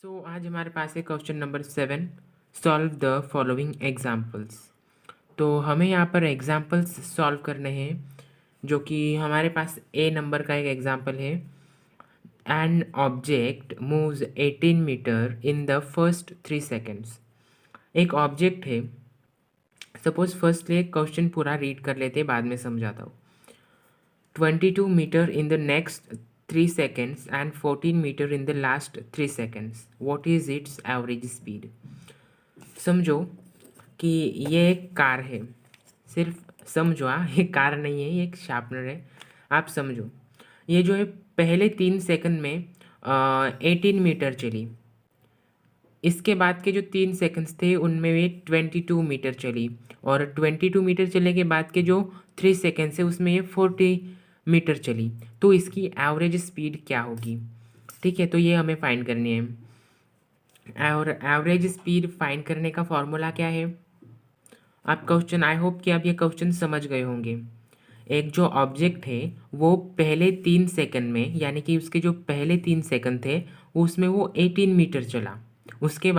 आज हमारे पास है question number 7, solve the following examples. तो हमें यहाँ पर एग्जाम्पल्स सॉल्व करने हैं, जो कि हमारे पास ए नंबर का एक एग्जाम्पल है। An object moves 18 metre in the first 3 seconds. एक ऑब्जेक्ट है, सपोज फर्स्टली क्वेश्चन पूरा रीड कर लेते, बाद में समझाता हूँ। 22 metre in the next 3 seconds and 14 meter in the last 3 seconds. What is its average speed? समझो कि ये एक कार है, सिर्फ समझो। ये कार नहीं है, ये एक शार्पनर है। आप समझो, ये जो है पहले 3 सेकंड में 18 मीटर चली। इसके बाद के जो 3 सेकंड्स थे उनमें वे 22 मीटर चली, और 22 मीटर चलने के बाद के जो 3 सेकंड्स है उसमें ये 40 मीटर चली। तो इसकी एवरेज स्पीड क्या होगी? ठीक है, तो ये हमें फाइंड करनी है। और एवरेज स्पीड फाइंड करने का फॉर्मूला क्या है? आप क्वेश्चन, आई होप कि आप ये क्वेश्चन समझ गए होंगे। एक जो ऑब्जेक्ट है वो पहले 3 सेकंड में, यानी कि उसके जो पहले 3 सेकंड थे उसमें वो 18 मीटर चला। उसके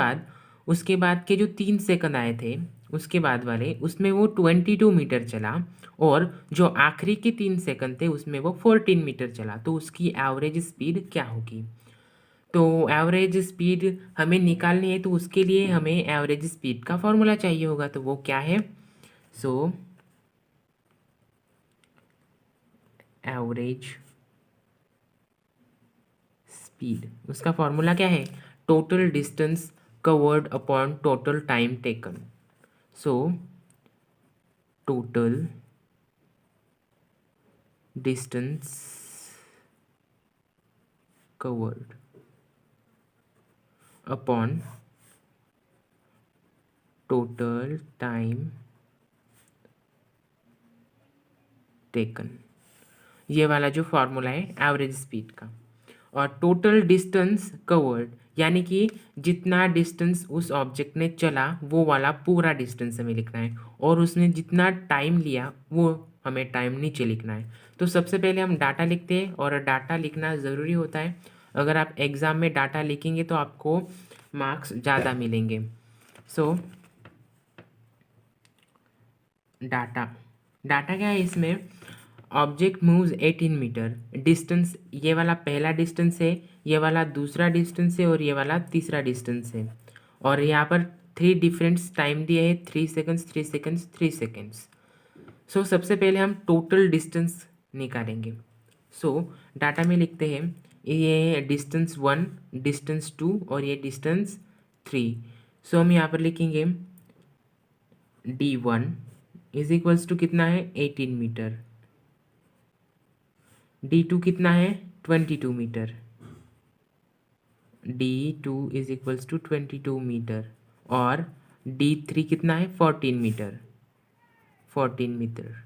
बाद के जो 3 सेकंड आए थे उसके बाद वाले, उसमें वो 22 मीटर चला, और जो आखिरी के 3 सेकंड थे उसमें वो 14 मीटर चला। तो उसकी एवरेज स्पीड क्या होगी? तो एवरेज स्पीड हमें निकालनी है, तो उसके लिए हमें एवरेज स्पीड का फॉर्मूला चाहिए होगा। तो वो क्या है? सो एवरेज स्पीड, उसका फॉर्मूला क्या है? Total distance covered upon total time taken. So total distance covered upon total time taken, ये वाला जो फॉर्मूला है एवरेज स्पीड का। और टोटल डिस्टेंस कवर्ड, यानी कि जितना डिस्टेंस उस ऑब्जेक्ट ने चला वो वाला पूरा डिस्टेंस हमें लिखना है, और उसने जितना टाइम लिया वो हमें टाइम नीचे लिखना है। तो सबसे पहले हम डाटा लिखते हैं, और डाटा लिखना ज़रूरी होता है। अगर आप एग्ज़ाम में डाटा लिखेंगे तो आपको मार्क्स ज़्यादा मिलेंगे। सो डाटा क्या है इसमें? ऑब्जेक्ट मूव्स 18 मीटर, डिस्टेंस ये वाला पहला डिस्टेंस है, ये वाला दूसरा डिस्टेंस है, और ये वाला तीसरा डिस्टेंस है। और यहाँ पर 3 डिफरेंट टाइम दिए हैं, 3 सेकंड्स 3 सेकंड्स 3 सेकंड्स। सो सबसे पहले हम टोटल डिस्टेंस निकालेंगे। सो डाटा में लिखते हैं, ये डिस्टेंस 1, डिस्टेंस 2 और ये डिस्टेंस 3। सो हम यहाँ पर लिखेंगे D1 इज इक्वल्स टू कितना है? 18 मीटर। D2 कितना है? 22 metre. D2 is equals to 22 metre. और D3 कितना है? 14 मीटर। 14 मीटर।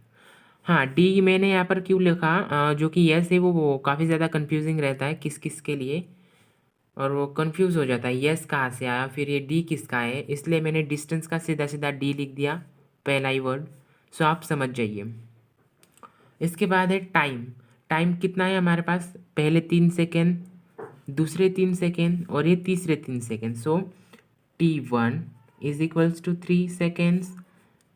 हाँ, डी मैंने यहाँ पर क्यों लिखा? जो कि यस है वो काफ़ी ज़्यादा कंफ्यूजिंग रहता है किस किस के लिए, और वो कंफ्यूज हो जाता है यस कहाँ से आया, फिर ये डी किसका है। इसलिए मैंने डिस्टेंस का सीधा सीधा डी लिख दिया, पहला ही वर्ड। सो आप समझ जाइए। इसके बाद है टाइम। टाइम कितना है हमारे पास? पहले 3 सेकेंड, दूसरे 3 सेकेंड, और ये तीसरे 3 second. So T1 is equals to 3 seconds,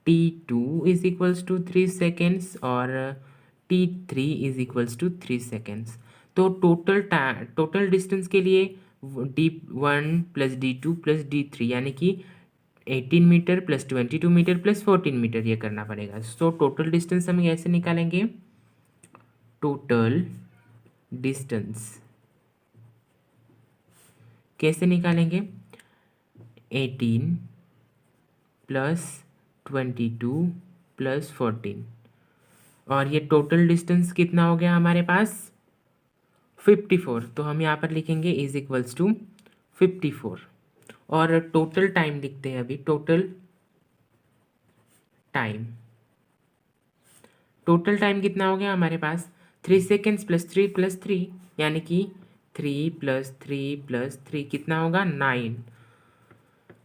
T2 is equals to 3 seconds, और T3 is equals to 3 seconds. तो टोटल डिस्टेंस के लिए D1 plus D2 plus D3, यानी कि 18 metre plus 22 metre plus 14 metre ये करना पड़ेगा। सो टोटल डिस्टेंस हम ऐसे निकालेंगे, टोटल डिस्टेंस कैसे निकालेंगे? 18 प्लस 22 प्लस 14, और ये टोटल डिस्टेंस कितना हो गया हमारे पास? 54। तो हम यहाँ पर लिखेंगे इज इक्वल्स टू 54। और टोटल टाइम लिखते हैं अभी, टोटल टाइम कितना हो गया हमारे पास? 3 सेकेंड्स प्लस 3 प्लस 3, यानी कि 3 प्लस 3 प्लस 3 कितना होगा? 9।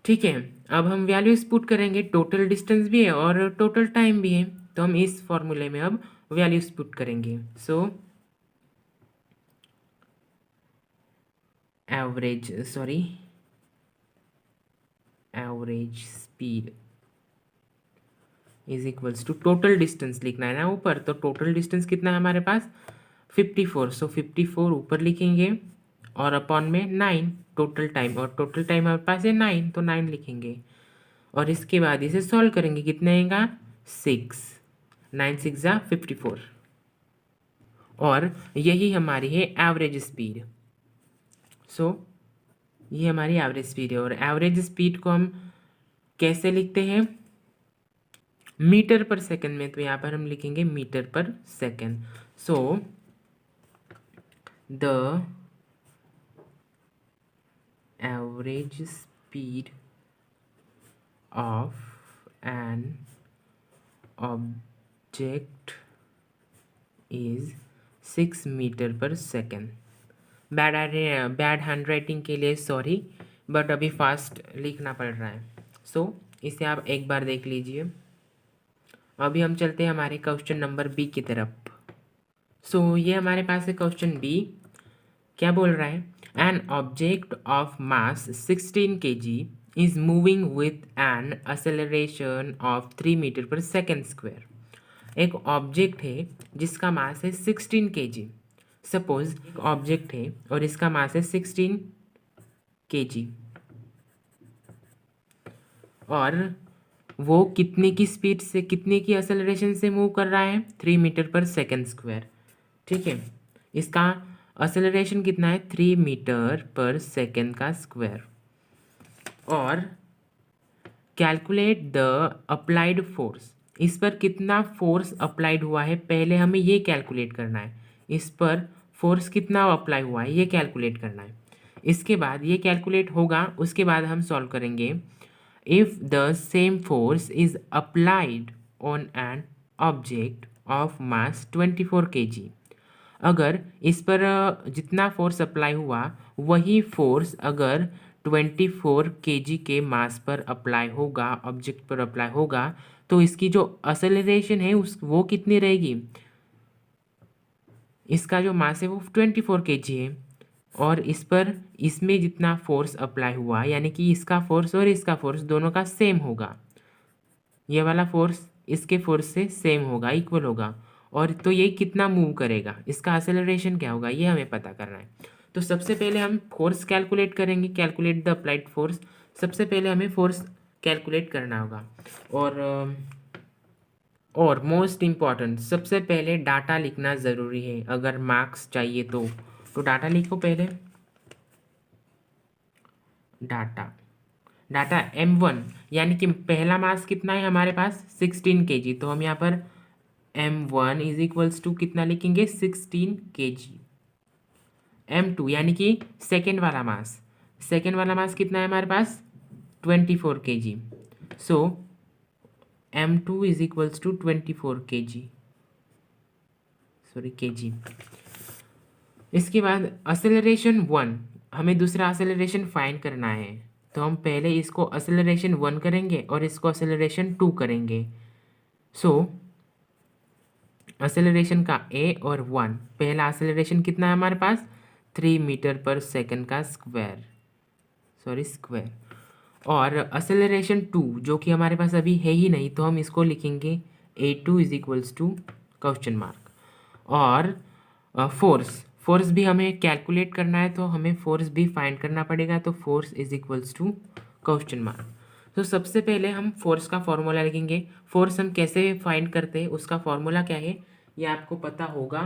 ठीक है, अब हम वैल्यूज पुट करेंगे, टोटल डिस्टेंस भी है और टोटल टाइम भी है। तो हम इस फॉर्मूले में अब वैल्यूज पुट करेंगे। So average speed is equals to total distance लिखना है ना ऊपर, तो टोटल डिस्टेंस कितना है हमारे पास 54, सो 54 ऊपर लिखेंगे और अपॉन में 9 टोटल टाइम, और टोटल टाइम हमारे पास है 9 तो 9 लिखेंगे और इसके बाद इसे सॉल्व करेंगे, कितने आएगा 6, 9 6 जा 54 और यही हमारी है एवरेज स्पीड। सो ये हमारी एवरेज स्पीड है और एवरेज स्पीड को हम कैसे लिखते हैं मीटर पर सेकंड में, तो यहाँ पर हम लिखेंगे metre per second. So the average speed of an object is 6 metre per second. Bad hand writing के लिए सॉरी, बट अभी फास्ट लिखना पड़ रहा है। सो इसे आप एक बार देख लीजिए। अभी हम चलते हैं हमारे क्वेश्चन नंबर बी की तरफ। सो ये हमारे पास है क्वेश्चन बी, क्या बोल रहा है, an object of mass 16 kg is moving with an acceleration of 3 metre per second square. एक ऑब्जेक्ट है जिसका मास है 16 kg। सपोज एक ऑब्जेक्ट है और इसका मास है 16 kg और वो कितने की स्पीड से, कितने की एक्सेलरेशन से मूव कर रहा है 3 मीटर पर सेकेंड स्क्वायर। ठीक है, इसका एक्सेलरेशन कितना है 3 मीटर पर सेकेंड का स्क्वायर। और कैलकुलेट द अप्लाइड फोर्स, इस पर कितना फोर्स अप्लाइड हुआ है पहले हमें ये कैलकुलेट करना है, इस पर फोर्स कितना अप्लाई हुआ है ये कैलकुलेट करना है। इसके बाद ये कैलकुलेट होगा, उसके बाद हम सॉल्व करेंगे। If the same force is applied on an object of mass 24 kg, अगर इस पर जितना फोर्स अप्लाई हुआ वही फोर्स अगर 24 kg के मास पर अप्लाई होगा, ऑब्जेक्ट पर अप्लाई होगा, तो इसकी जो एक्सेलरेशन है वो कितनी रहेगी, इसका जो मास है वो 24 kg है और इस पर इसमें जितना फोर्स अप्लाई हुआ यानी कि इसका फोर्स और इसका फोर्स दोनों का सेम होगा, ये वाला फोर्स इसके फोर्स से सेम होगा, इक्वल होगा, और तो ये कितना मूव करेगा, इसका एक्सेलरेशन क्या होगा ये हमें पता करना है। तो सबसे पहले हम फोर्स कैलकुलेट करेंगे, कैलकुलेट द अप्लाइड फोर्स। सबसे पहले हमें फोर्स कैलकुलेट करना होगा और मोस्ट इम्पॉर्टेंट सबसे पहले डाटा लिखना ज़रूरी है, अगर मार्क्स चाहिए तो डाटा लिखो पहले। डाटा m1 यानी कि पहला मास कितना है हमारे पास 16 kg, तो हम यहाँ पर m1 इज इक्वल्स टू कितना लिखेंगे 16 kg। m2 यानी कि सेकेंड वाला मास कितना है हमारे पास 24 kg। So m2 is equals to 24 kg, sorry kg। इसके बाद एक्सेलरेशन 1, हमें दूसरा एक्सेलरेशन फाइंड करना है, तो हम पहले इसको एक्सेलरेशन 1 करेंगे और इसको एक्सेलरेशन 2 करेंगे। सो एक्सेलरेशन का a और 1, पहला एक्सेलरेशन कितना है हमारे पास 3 मीटर पर सेकंड का स्क्वायर, और एक्सेलरेशन 2 जो कि हमारे पास अभी है ही नहीं, तो हम इसको लिखेंगे a2 is equals to question mark. और फोर्स भी हमें कैलकुलेट करना है, तो हमें फोर्स भी फाइंड करना पड़ेगा, तो force is equals to question mark. तो सबसे पहले हम फोर्स का फॉर्मूला लिखेंगे। फोर्स हम कैसे फाइंड करते हैं, उसका फॉर्मूला क्या है ये आपको पता होगा,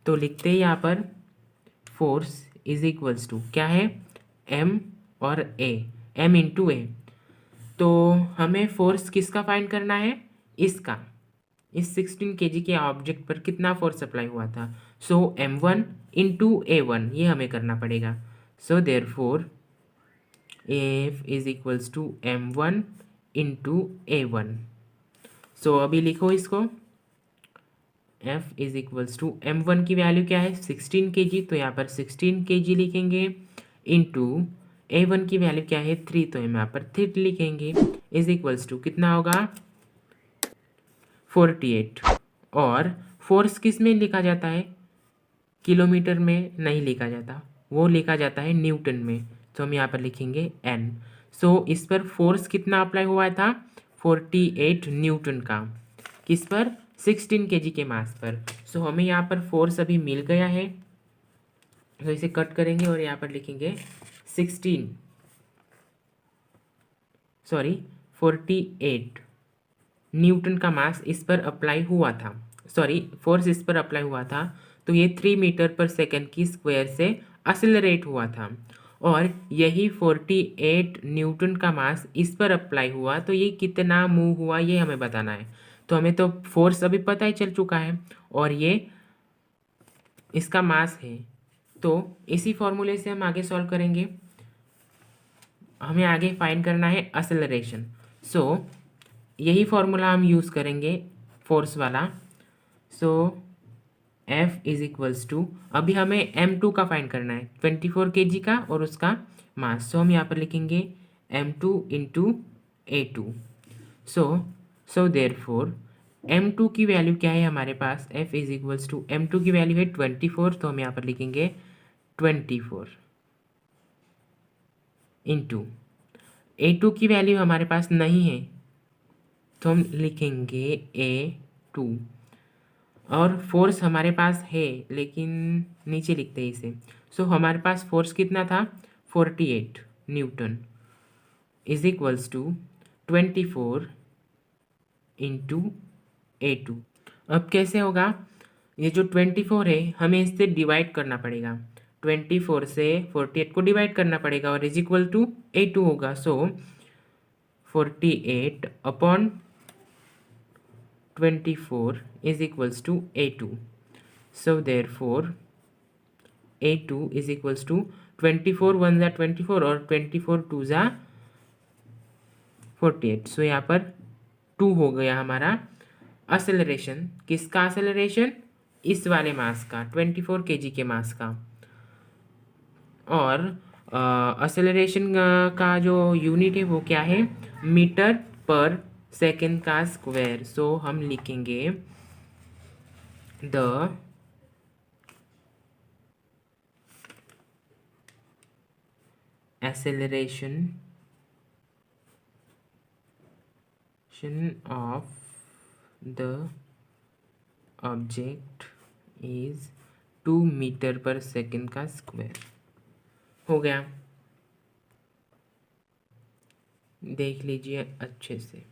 तो लिखते हैं यहाँ पर फोर्स इज इक्वल्स टू क्या है m और a, m इंटू a। तो हमें फोर्स किसका फाइंड करना है, इसका, इस 16 kg के ऑब्जेक्ट पर कितना फोर्स अप्लाई हुआ था। सो m1 इंटू a1 ये हमें करना पड़ेगा। So therefore F is equals to m1 into a1। So अभी लिखो इसको, F is equals to m1 की वैल्यू क्या है 16 kg, तो यहाँ पर 16 kg लिखेंगे, इंटू a1 की वैल्यू क्या है 3, तो हम यहाँ पर 3 लिखेंगे, इज इक्वल्स टू कितना होगा 48। और फोर्स किस में लिखा जाता है, किलोमीटर में नहीं लिखा जाता, वो लिखा जाता है न्यूटन में। तो हम यहाँ पर लिखेंगे n। सो इस पर फोर्स कितना अप्लाई हुआ था? 48 न्यूटन का। किस पर? 16 kg के मास पर। सो हमें यहाँ पर फोर्स अभी मिल गया है, तो इसे कट करेंगे और यहाँ पर लिखेंगे 48 न्यूटन का मास इस पर अप्लाई हुआ था, फोर्स इस पर अप्लाई हुआ था। तो ये 3 मीटर पर सेकेंड की स्क्वायर से असलरेट हुआ था, और यही 48 न्यूटन का मास इस पर अप्लाई हुआ, तो ये कितना मूव हुआ ये हमें बताना है। तो हमें तो फोर्स अभी पता ही चल चुका है, और ये इसका मास है। तो इसी फॉर्मूले से हम आगे सॉल्व करेंगे। हमें आगे फाइंड करना है असलरेशन। सो यही फॉर्मूला हम यूज़ करेंगे फोर्स वाला। सो F इज इक्वल्स टू, अभी हमें M2 का फाइंड करना है, 24 kg का और उसका मास। सो हम यहाँ पर लिखेंगे M2 into A2। So therefore M2 की वैल्यू क्या है हमारे पास? F is equals to, M2 की वैल्यू है 24, तो हम यहाँ पर लिखेंगे 24 इंटू A2 की वैल्यू हमारे पास नहीं है, तो हम लिखेंगे A2। और फोर्स हमारे पास है लेकिन नीचे लिखते हैं इसे। सो हमारे पास फोर्स कितना था? 48 newton is equals to 24 into A2। अब कैसे होगा? ये जो 24 है हमें इससे डिवाइड करना पड़ेगा, 24 से 48 को डिवाइड करना पड़ेगा, और इज इक्वल टू A2 होगा। सो 48 upon 24 is equals to A2. So therefore A2 is equals to 24 1 जा 24 और 24 2 जा 48। सो यहाँ पर 2 हो गया हमारा असलेरेशन। किसका असलेरेशन? इस वाले मास का, 24 kg के मास का। और असलेरेशन का जो यूनिट है वो क्या है? मीटर पर सेकेंड का स्क्वायर। सो हम लिखेंगे the acceleration of the object is 2 metre per second का स्क्वायर। हो गया, देख लीजिए अच्छे से।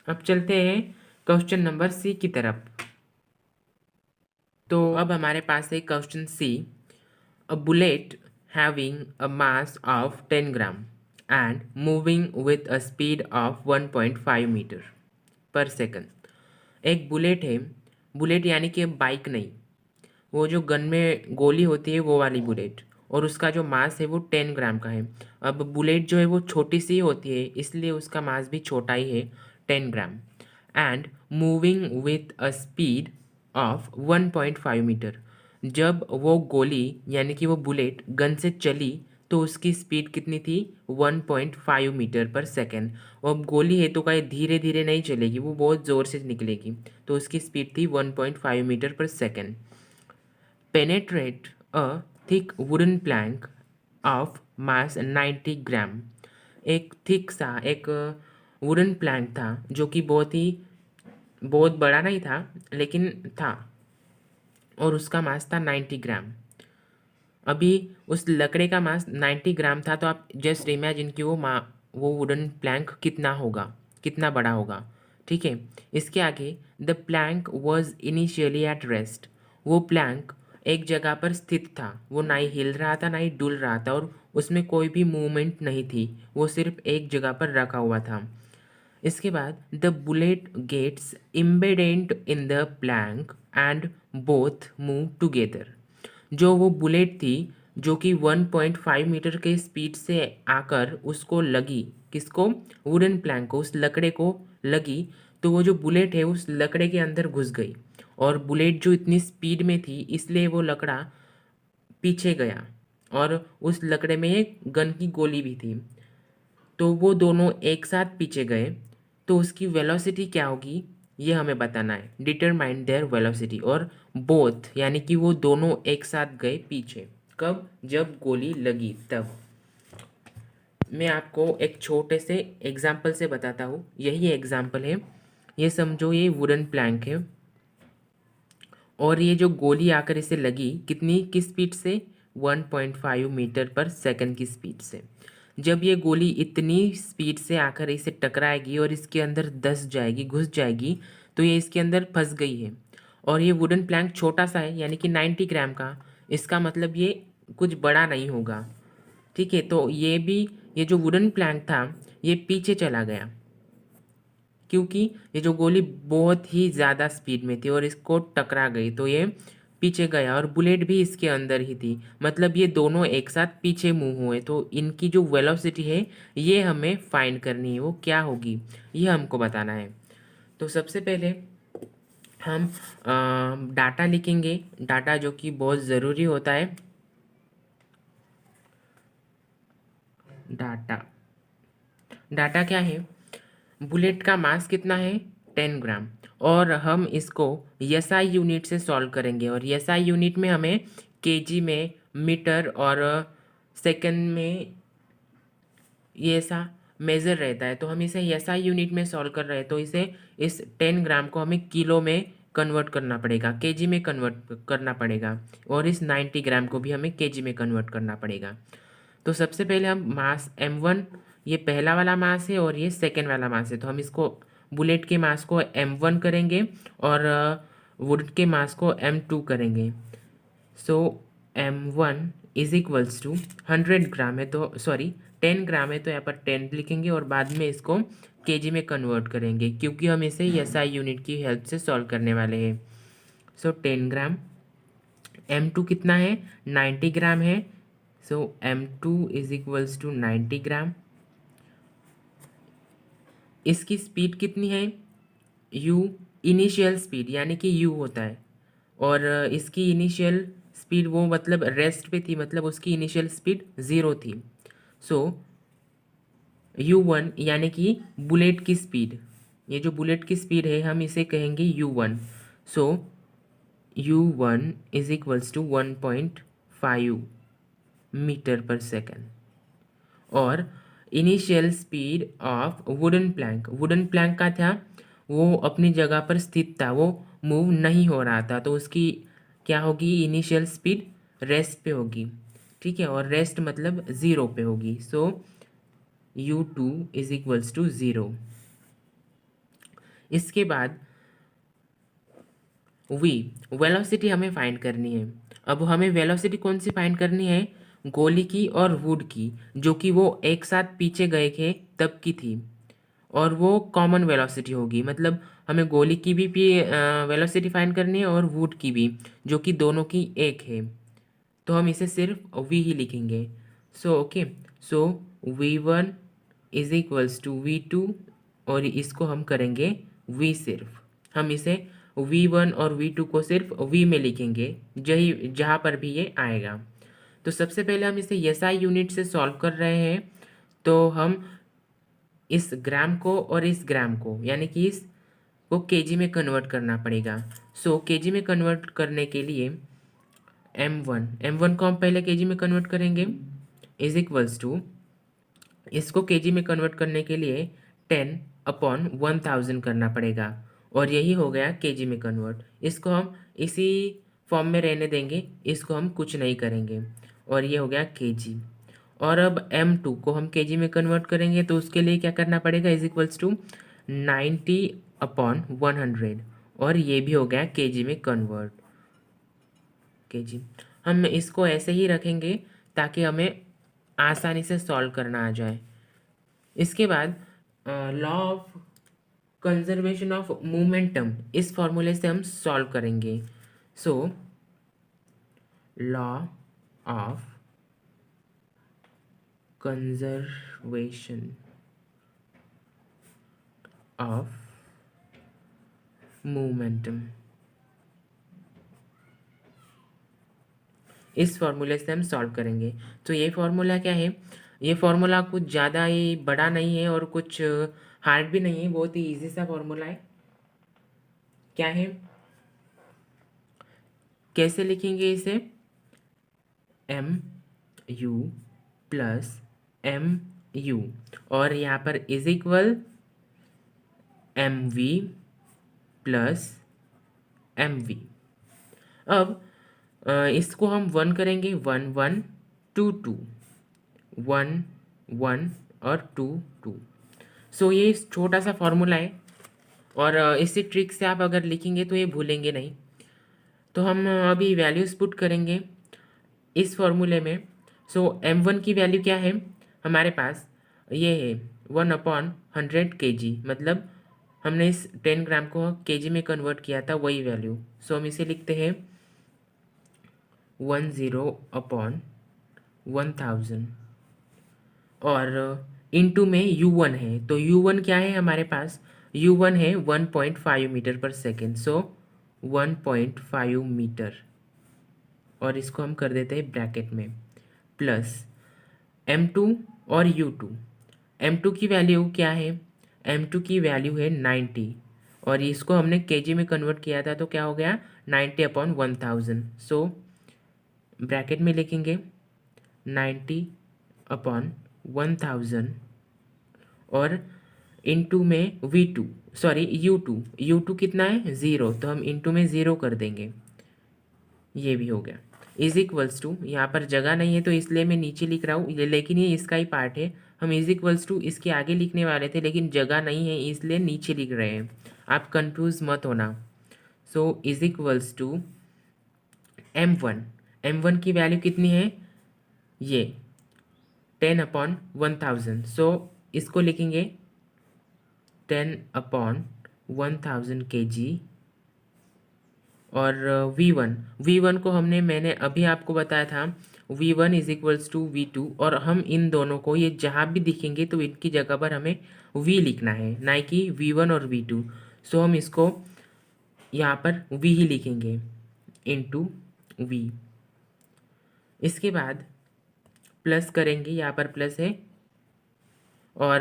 अब चलते हैं क्वेश्चन नंबर सी की तरफ। तो अब हमारे पास है question C. A bullet having a mass of 10 gram and moving with a speed of 1.5 metre per second. एक बुलेट है, बुलेट यानी कि बाइक नहीं, वो जो गन में गोली होती है वो वाली बुलेट, और उसका जो मास है वो 10 ग्राम का है। अब बुलेट जो है वो छोटी सी होती है, इसलिए उसका मास भी छोटा ही है, 10 gram. And moving with a speed of 1.5 metre. जब वो गोली यानी कि वो बुलेट गन से चली तो उसकी स्पीड कितनी थी? 1.5 मीटर पर सेकेंड। और अब गोली है तो कहीं धीरे धीरे नहीं चलेगी, वो बहुत ज़ोर से निकलेगी, तो उसकी स्पीड थी 1.5 metre per second. Penetrate a thick wooden plank of mass 90 ग्राम। एक थिक सा एक वुडन प्लैंक था जो कि बहुत बड़ा नहीं था लेकिन था, और उसका मास था 90 ग्राम। अभी उस लकड़े का मास 90 ग्राम था, तो आप जस्ट इमेजिन कि वो वुडन प्लैंक कितना होगा, कितना बड़ा होगा। ठीक है, इसके आगे the plank was initially at rest. वो प्लैंक एक जगह पर स्थित था, वो ना ही हिल रहा था ना ही डुल रहा था, और उसमें कोई भी मूवमेंट नहीं थी, वो सिर्फ एक जगह पर रखा हुआ था। इसके बाद the bullet gets embedded in the plank and both move together. जो वो बुलेट थी जो कि 1.5 मीटर के स्पीड से आकर उसको लगी, किसको? वुडन प्लैंक को, उस लकड़े को लगी, तो वो जो बुलेट है उस लकड़े के अंदर घुस गई, और बुलेट जो इतनी स्पीड में थी इसलिए वो लकड़ा पीछे गया, और उस लकड़े में एक गन की गोली भी थी, तो वो दोनों एक साथ पीछे गए। तो उसकी वेलोसिटी क्या होगी? ये हमें बताना है। डिटरमाइन देयर वेलोसिटी, और बोथ यानी कि वो दोनों एक साथ गए पीछे। कब? जब गोली लगी तब। मैं आपको एक छोटे से एग्जाम्पल से बताता हूँ। यही एग्जाम्पल है, ये समझो ये वुडन प्लैंक है और ये जो गोली आकर इसे लगी कितनी की स्पीड से? 1.5 मीटर पर सेकंड की स्पीड से। जब ये गोली इतनी स्पीड से आकर इसे टकराएगी और इसके अंदर धस जाएगी, घुस जाएगी, तो ये इसके अंदर फंस गई है। और ये वुडन प्लैंक छोटा सा है, यानी कि 90 ग्राम का। इसका मतलब ये कुछ बड़ा नहीं होगा। ठीक है, तो ये जो वुडन प्लैंक था ये पीछे चला गया, क्योंकि ये जो गोली बहुत ही ज़्यादा स्पीड में थी और इसको टकरा गई, तो ये पीछे गया। और बुलेट भी इसके अंदर ही थी, मतलब ये दोनों एक साथ पीछे मूव हुए। तो इनकी जो वेलोसिटी है ये हमें फाइंड करनी है, वो क्या होगी ये हमको बताना है। तो सबसे पहले हम डाटा लिखेंगे, डाटा जो कि बहुत ज़रूरी होता है। डाटा क्या है? बुलेट का मास कितना है? 10 ग्राम। और हम इसको एसआई यूनिट से सॉल्व करेंगे, और एसआई यूनिट में हमें केजी में, मीटर और सेकंड में ये ऐसा मेज़र रहता है। तो हम इसे एसआई यूनिट में सॉल्व कर रहे हैं, तो इसे इस 10 ग्राम को हमें किलो में कन्वर्ट करना पड़ेगा, केजी में कन्वर्ट करना पड़ेगा, और इस 90 ग्राम को भी हमें केजी में कन्वर्ट करना पड़ेगा। तो सबसे पहले हम मास m1, ये पहला वाला मास है और ये सेकेंड वाला मास है, तो हम इसको बुलेट के मास को m1 करेंगे और वुड के मास को m2 करेंगे। सो m1 इज इक्वल्स टू 100 ग्राम है, तो सॉरी 10 ग्राम है, तो यहाँ पर 10 लिखेंगे और बाद में इसको केजी में कन्वर्ट करेंगे, क्योंकि हम इसे एसआई यूनिट की हेल्प से सॉल्व करने वाले हैं। सो 10 ग्राम, m2 कितना है? 90 ग्राम है, सो m2 इज इक्वल्स टू 90 ग्राम। इसकी स्पीड कितनी है? u, इनिशियल स्पीड यानी कि u होता है, और इसकी इनिशियल स्पीड वो मतलब रेस्ट पे थी, मतलब उसकी इनिशियल स्पीड 0 थी। सो u1 यानी कि बुलेट की स्पीड, ये जो बुलेट की स्पीड है हम इसे कहेंगे u1। So u1 is equals to 1.5 metre per second. और initial speed of wooden plank का था, वो अपनी जगह पर स्थित था, वो मूव नहीं हो रहा था, तो उसकी क्या होगी? इनिशियल स्पीड रेस्ट पे होगी। ठीक है, और रेस्ट मतलब 0 पे होगी। सो u2 इज इक्वल्स टू 0। इसके बाद v, वेलोसिटी हमें फाइंड करनी है। अब हमें वेलोसिटी कौन सी फाइंड करनी है? गोली की और वुड की, जो कि वो एक साथ पीछे गए थे तब की थी, और वो कॉमन वेलोसिटी होगी। मतलब हमें गोली की भी वेलोसिटी फाइंड करनी है और वुड की भी, जो कि दोनों की एक है, तो हम इसे सिर्फ v ही लिखेंगे। So okay, so v1 is equals to v2, और इसको हम करेंगे v सिर्फ। हम इसे v1 और v2 को सिर्फ v में लिखेंगे, जहाँ पर भी ये आएगा। तो सबसे पहले हम इसे एसआई यूनिट से सॉल्व कर रहे हैं, तो हम इस ग्राम को और इस ग्राम को यानी कि इस को केजी में कन्वर्ट करना पड़ेगा। सो केजी में कन्वर्ट करने के लिए m1 को हम पहले केजी में कन्वर्ट करेंगे, इज इक्वल्स टू, इसको केजी में कन्वर्ट करने के लिए 10/1000 करना पड़ेगा, और यही हो गया केजी में कन्वर्ट। इसको हम इसी फॉर्म में रहने देंगे, इसको हम कुछ नहीं करेंगे, और ये हो गया केजी। और अब m2 को हम केजी में कन्वर्ट करेंगे, तो उसके लिए क्या करना पड़ेगा? इज इक्वल्स टू 90/100, और ये भी हो गया केजी में कन्वर्ट। केजी हम इसको ऐसे ही रखेंगे ताकि हमें आसानी से सॉल्व करना आ जाए। इसके बाद law of conservation of momentum, इस फॉर्मूले से हम सॉल्व करेंगे। So law of conservation of momentum, इस फॉर्मूले से हम सॉल्व करेंगे। तो ये फॉर्मूला क्या है? ये फॉर्मूला कुछ ज़्यादा ही बड़ा नहीं है और कुछ हार्ड भी नहीं है, बहुत ही इजी सा फॉर्मूला है। क्या है, कैसे लिखेंगे इसे, M U plus M U, और यहाँ पर is equal M V plus M V. अब इसको हम 1 करेंगे, 1 1 2 2, 1 1 और 2 2। सो ये छोटा सा फॉर्मूला है, और इसी ट्रिक से आप अगर लिखेंगे तो ये भूलेंगे नहीं। तो हम अभी वैल्यूज़ पुट करेंगे इस फॉर्मूले में। सो m1 की वैल्यू क्या है हमारे पास, ये है 1/100 kg, मतलब हमने इस 10 ग्राम को kg में कन्वर्ट किया था, वही वैल्यू। सो हम इसे लिखते हैं 10/1000, और इनटू में u1 है, तो u1 क्या है हमारे पास, u1 है 1.5 मीटर पर सेकेंड, सो 1.5 मीटर, और इसको हम कर देते हैं ब्रैकेट में, प्लस m2 और u2। m2 की वैल्यू क्या है, m2 की वैल्यू है 90, और इसको हमने kg में कन्वर्ट किया था, तो क्या हो गया 90/1000। सो ब्रैकेट में लिखेंगे 90/1000, और इनटू में v2 सॉरी u2 कितना है 0, तो हम इनटू में 0 कर देंगे, ये भी हो गया, इज इक्वल्स टू, यहाँ पर जगह नहीं है तो इसलिए मैं नीचे लिख रहा हूँ ये, लेकिन ये इसका ही पार्ट है। हम इज इक्वल्स टू इसके आगे लिखने वाले थे, लेकिन जगह नहीं है इसलिए नीचे लिख रहे हैं, आप कंफ्यूज मत होना। So is equals to m1 की वैल्यू कितनी है, ये 10/1000, सो इसको लिखेंगे 10/1000 kg, और v1 को मैंने अभी आपको बताया था, v1 is equals to v2, और हम इन दोनों को ये जहाँ भी दिखेंगे तो इनकी जगह पर हमें v लिखना है, ना कि v1 और v2। सो हम इसको यहाँ पर v ही लिखेंगे इनटू v। इसके बाद प्लस करेंगे, यहाँ पर प्लस है, और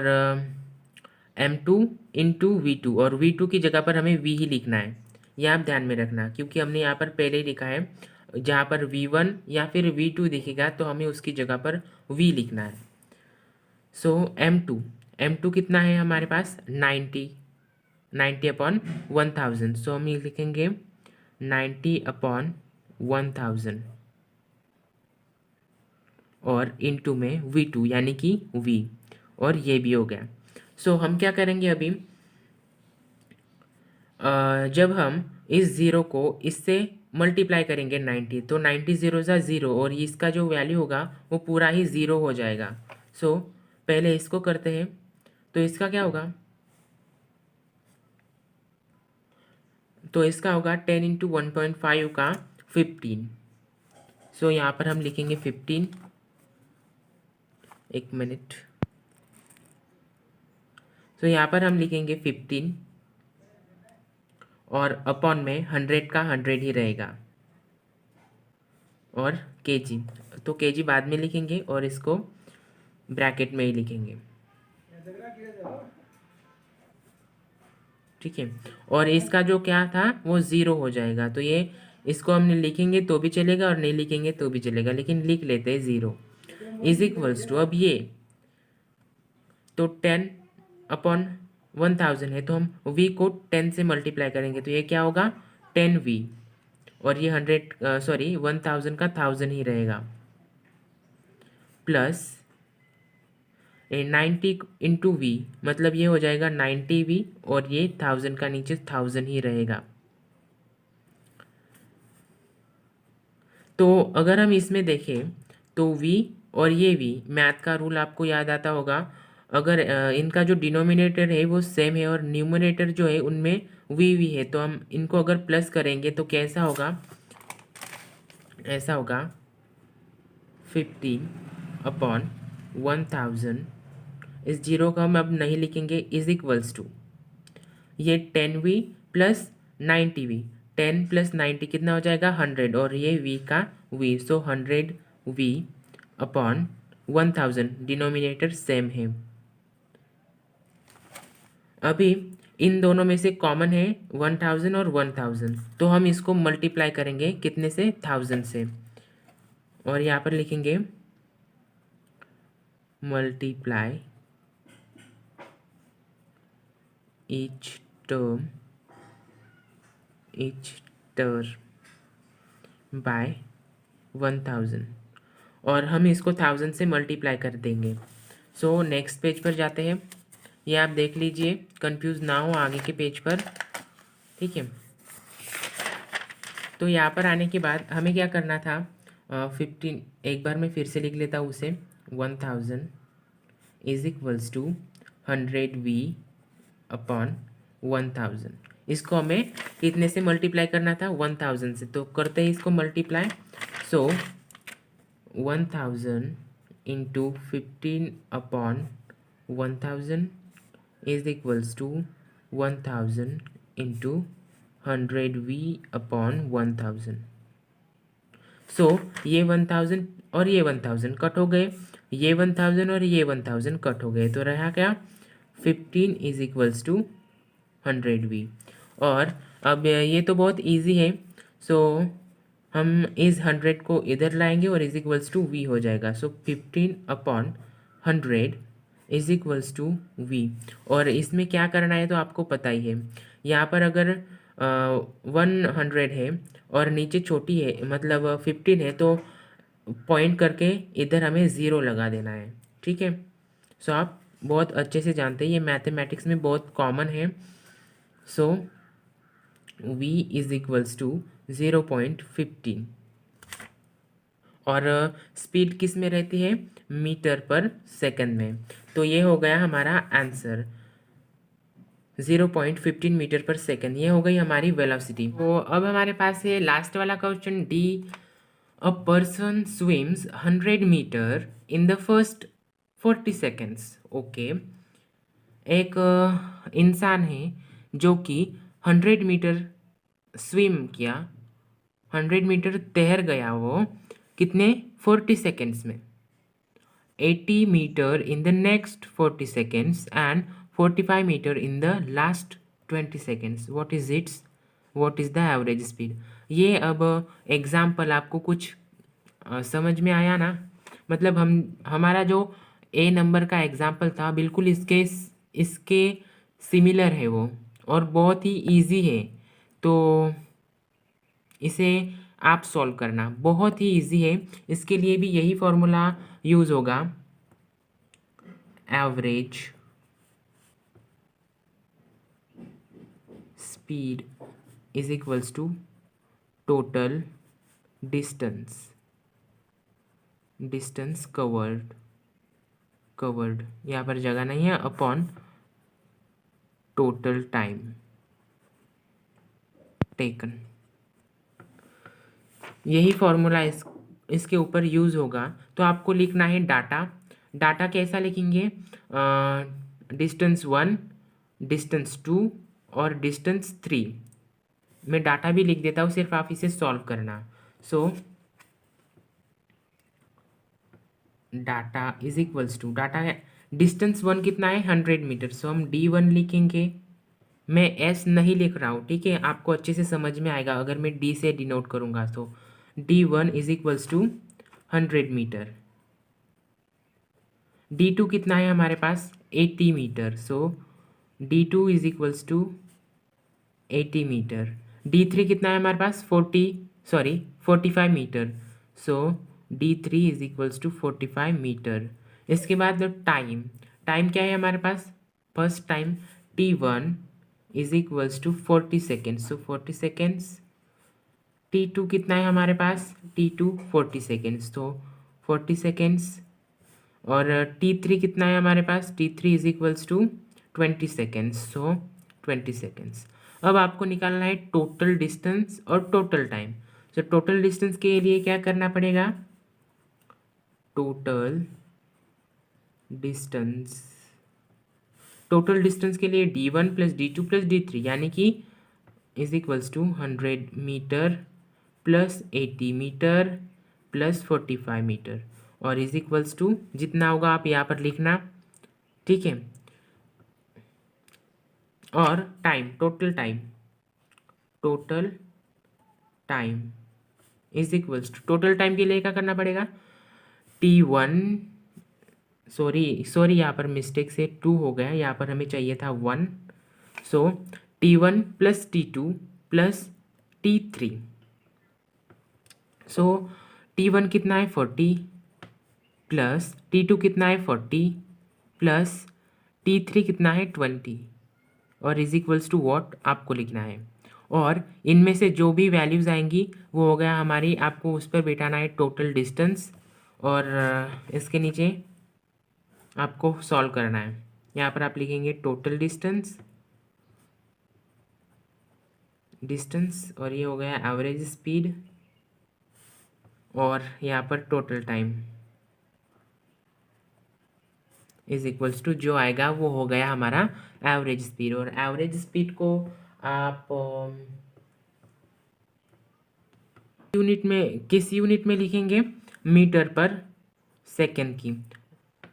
m2 इंटू v2, और v2 की जगह पर हमें v ही लिखना है, यह आप ध्यान में रखना, क्योंकि हमने यहाँ पर पहले ही लिखा है, जहाँ पर v1 या फिर v2 दिखेगा तो हमें उसकी जगह पर v लिखना है। सो m2 कितना है हमारे पास 90/1000, सो हम ये लिखेंगे 90/1000, और इनटू में v2 यानी कि v, और ये भी हो गया। सो हम क्या करेंगे अभी, जब हम इस ज़ीरो को इससे मल्टीप्लाई करेंगे 90, तो 90 ज़ीरो ज़ा ज़ीरो, और इसका जो वैल्यू होगा वो पूरा ही ज़ीरो हो जाएगा। सो पहले इसको करते हैं, तो इसका क्या होगा, तो इसका होगा 10 इंटू 1.5 का 15। सो यहाँ पर हम लिखेंगे 15, एक मिनट, तो यहाँ पर हम लिखेंगे 15, और अपॉन में 100 का 100 ही रहेगा, और kg, तो kg बाद में लिखेंगे और इसको ब्रैकेट में ही लिखेंगे, ठीक है। और इसका जो क्या था वो ज़ीरो हो जाएगा, तो ये इसको हमने लिखेंगे तो भी चलेगा और नहीं लिखेंगे तो भी चलेगा, लेकिन लिख लेते हैं 0 इज इक्वल्स टू, अब ये तो 10/1000 है, तो हम v को 10 से मल्टीप्लाई करेंगे, तो ये क्या होगा 10v, और ये 1000 का 1000 ही रहेगा, प्लस 90 इंटू वी, मतलब ये हो जाएगा 90v, और ये 1000 का नीचे 1000 ही रहेगा। तो अगर हम इसमें देखें तो v और ये v, मैथ का रूल आपको याद आता होगा, अगर इनका जो डिनोमिनेटर है वो सेम है और न्यूमरेटर जो है उनमें v है, तो हम इनको अगर प्लस करेंगे तो कैसा होगा, ऐसा होगा 15/1000, इस जीरो को हम अब नहीं लिखेंगे, इज इक्वल्स टू ये 10v प्लस 90v, 10 प्लस 90 कितना हो जाएगा 100, और ये v का v, सो 100v/1000, डिनोमिनेटर सेम है। अभी इन दोनों में से कॉमन है 1000 और 1000, तो हम इसको मल्टीप्लाई करेंगे कितने से, 1000 से, और यहाँ पर लिखेंगे मल्टीप्लाई each term बाय 1000, और हम इसको 1000 से मल्टीप्लाई कर देंगे। सो नेक्स्ट पेज पर जाते हैं। ये आप देख लीजिए, कंफ्यूज ना हो आगे के पेज पर, ठीक है। तो यहाँ पर आने के बाद हमें क्या करना था, 15, एक बार मैं फिर से लिख लेता हूँ उसे, 1000 is equals to 100v upon 1000। इसको हमें कितने से मल्टीप्लाई करना था, 1000 से, तो करते हैं इसको multiply. So 1000 into 15 upon 1000 is equals to 1000 into 100v upon 1000। So ये 1000 और ये 1000 कट हो गए, ये 1000 और ये 1000 कट हो गए, तो रहा क्या, 15 इज इक्वल्स टू 100v। और अब ये तो बहुत इजी है, सो हम इस 100 को इधर लाएंगे और इज इक्वल्स टू v हो जाएगा। So 15 upon 100 is equals to v। और इसमें क्या करना है तो आपको पता ही है, यहाँ पर अगर 100 है और नीचे छोटी है मतलब 15 है, तो पॉइंट करके इधर हमें ज़ीरो लगा देना है, ठीक है। सो आप बहुत अच्छे से जानते हैं, ये मैथमेटिक्स में बहुत कॉमन है। सो v इज इक्वल्स टू 0.15, और स्पीड किस में रहती है, मीटर पर सेकंड में। तो ये हो गया हमारा आंसर, 0.15 मीटर पर सेकंड, ये हो गई हमारी वेलोसिटी। तो अब हमारे पास है लास्ट वाला question D, a person swims 100 metre in the first 40 seconds. Okay, एक इंसान है जो कि 100 मीटर स्विम किया, 100 मीटर तैर गया वो कितने, 40 सेकेंड्स में, 80 metre in the next 40 seconds and 45 metre in the last 20 seconds. What is the average speed. ये अब एग्जाम्पल आपको कुछ समझ में आया ना, मतलब हमारा जो ए नंबर का एग्जाम्पल था बिल्कुल इसके सिमिलर है वो, और बहुत ही इजी है, तो इसे आप सॉल्व करना बहुत ही इजी है। इसके लिए भी यही फॉर्मूला यूज़ होगा, average speed is equals to total distance covered, यहाँ पर जगह नहीं है, अपॉन टोटल टाइम टेकन। यही फॉर्मूला इसके ऊपर यूज़ होगा। तो आपको लिखना है डाटा कैसा लिखेंगे, डिस्टेंस 1, डिस्टेंस 2 और डिस्टेंस 3। मैं डाटा भी लिख देता हूँ, सिर्फ आप इसे सॉल्व करना। So data is equals to, data है डिस्टेंस 1 कितना है, 100 मीटर, सो हम D1 लिखेंगे। मैं S नहीं लिख रहा हूँ, ठीक है, आपको अच्छे से समझ में आएगा अगर मैं D से डिनोट करूँगा। तो D1 is equals to 100 metre. D2 कितना है हमारे पास, 80 metre, so D2 is equals to 80 metre. D3 कितना है हमारे पास, 45 metre, so D3 is equals to 45 metre. इसके बाद टाइम क्या है हमारे पास, first time T1 is equals to 40 seconds, so 40 seconds. T2 कितना है हमारे पास, T2 40 सेकेंड्स, तो 40 सेकेंड्स। और T3 कितना है हमारे पास, T3 is equals to 20 seconds, so 20 seconds. अब आपको निकालना है टोटल डिस्टेंस और टोटल टाइम। तो टोटल डिस्टेंस के लिए क्या करना पड़ेगा, टोटल डिस्टेंस के लिए D1 plus D2 plus D3 यानी कि is equals to 100 metre plus 80 metre plus 45 metre, और इज इक्वल्स टू जितना होगा आप यहाँ पर लिखना, ठीक है। और time, total time is equals to, total time के लिए क्या करना पड़ेगा, T1, सॉरी यहाँ पर मिस्टेक से 2 हो गया, यहाँ पर हमें चाहिए था 1, सो T1 plus T2 plus T3, सो T1 कितना है 40 प्लस T2 कितना है 40 प्लस T3 कितना है 20 और इज इक्वल्स टू वॉट आपको लिखना है। और इनमें से जो भी वैल्यूज़ आएंगी वो हो गया हमारी, आपको उस पर बैठाना है टोटल डिस्टेंस, और इसके नीचे आपको सॉल्व करना है। यहाँ पर आप लिखेंगे टोटल डिस्टेंस और ये हो गया एवरेज स्पीड, और यहाँ पर total time is equals to जो आएगा वो हो गया हमारा एवरेज स्पीड। और एवरेज स्पीड को आप यूनिट में, किस यूनिट में लिखेंगे, मीटर पर सेकेंड की,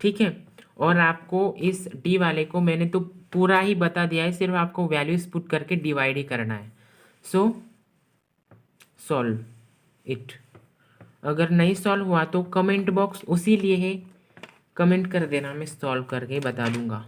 ठीक है। और आपको इस डी वाले को मैंने तो पूरा ही बता दिया है, सिर्फ आपको वैल्यूज पुट करके डिवाइड ही करना है। सो सॉल्व इट। अगर नहीं सॉल्व हुआ तो कमेंट बॉक्स उसी लिए है, कमेंट कर देना, मैं सॉल्व करके बता दूंगा।